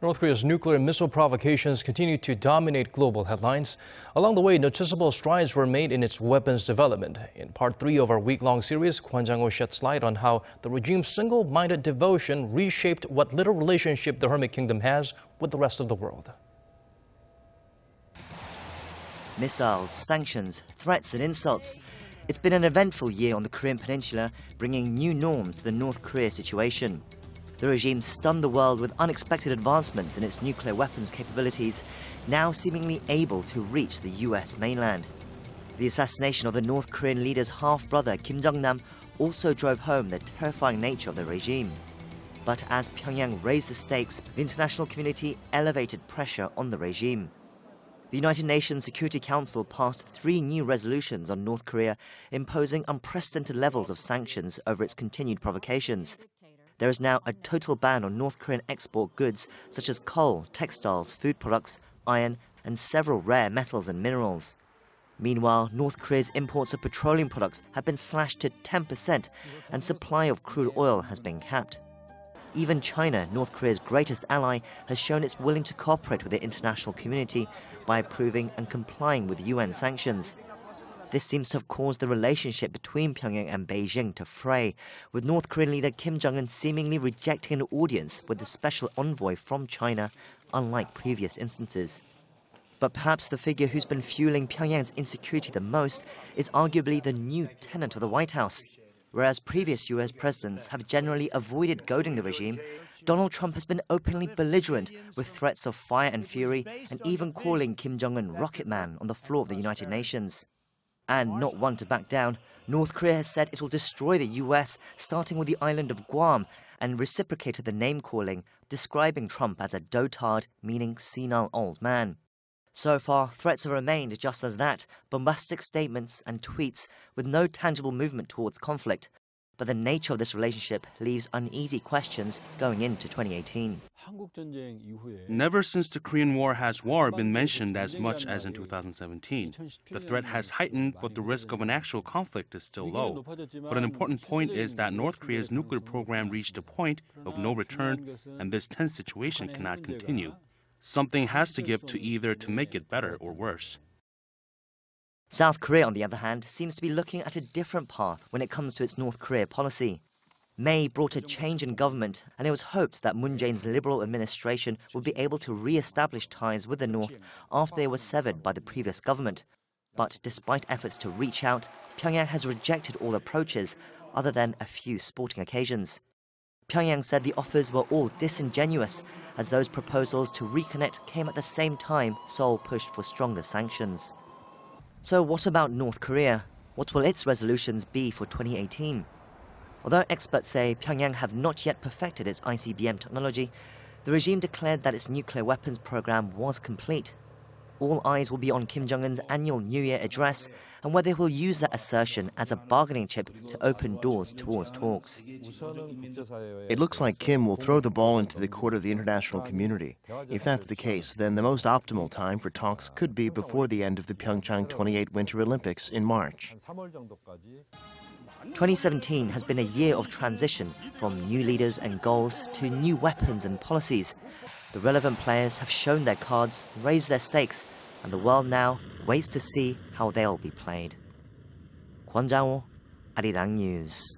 North Korea's nuclear missile provocations continue to dominate global headlines. Along the way, noticeable strides were made in its weapons development. In part 3 of our week-long series, Kwon Jang-ho sheds light on how the regime's single-minded devotion reshaped what little relationship the hermit kingdom has with the rest of the world. Missiles, sanctions, threats and insults. It's been an eventful year on the Korean peninsula, bringing new norms to the North Korea situation. The regime stunned the world with unexpected advancements in its nuclear weapons capabilities, now seemingly able to reach the US mainland. The assassination of the North Korean leader's half-brother Kim Jong-nam also drove home the terrifying nature of the regime. But as Pyongyang raised the stakes, the international community elevated pressure on the regime. The United Nations Security Council passed 3 new resolutions on North Korea, imposing unprecedented levels of sanctions over its continued provocations. There is now a total ban on North Korean export goods such as coal, textiles, food products, iron, and several rare metals and minerals. Meanwhile, North Korea's imports of petroleum products have been slashed to 10%, and supply of crude oil has been capped. Even China, North Korea's greatest ally, has shown it's willing to cooperate with the international community by approving and complying with UN sanctions. This seems to have caused the relationship between Pyongyang and Beijing to fray, with North Korean leader Kim Jong-un seemingly rejecting an audience with the special envoy from China, unlike previous instances. But perhaps the figure who's been fueling Pyongyang's insecurity the most is arguably the new tenant of the White House. Whereas previous US presidents have generally avoided goading the regime, Donald Trump has been openly belligerent with threats of fire and fury, and even calling Kim Jong-un Rocket Man on the floor of the United Nations. And not one to back down, North Korea has said it will destroy the US, starting with the island of Guam, and reciprocated the name-calling, describing Trump as a dotard, meaning senile old man. So far, threats have remained just as that, bombastic statements and tweets with no tangible movement towards conflict. But the nature of this relationship leaves uneasy questions going into 2018. Never since the Korean War has war been mentioned as much as in 2017. The threat has heightened, but the risk of an actual conflict is still low. But an important point is that North Korea's nuclear program reached a point of no return, and this tense situation cannot continue. Something has to give to make it better or worse. South Korea, on the other hand, seems to be looking at a different path when it comes to its North Korea policy. May brought a change in government, and it was hoped that Moon Jae-in's Liberal administration would be able to re-establish ties with the North after they were severed by the previous government. But despite efforts to reach out, Pyongyang has rejected all approaches, other than a few sporting occasions. Pyongyang said the offers were all disingenuous, as those proposals to reconnect came at the same time Seoul pushed for stronger sanctions. So what about North Korea? What will its resolutions be for 2018? Although experts say Pyongyang have not yet perfected its ICBM technology, the regime declared that its nuclear weapons program was complete. All eyes will be on Kim Jong-un's annual New Year address and whether he will use that assertion as a bargaining chip to open doors towards talks. It looks like Kim will throw the ball into the court of the international community. If that's the case, then the most optimal time for talks could be before the end of the Pyeongchang 28 Winter Olympics in March. 2017 has been a year of transition from new leaders and goals to new weapons and policies. The relevant players have shown their cards, raised their stakes, and the world now waits to see how they'll be played. Kwon Jang-ho, Arirang News.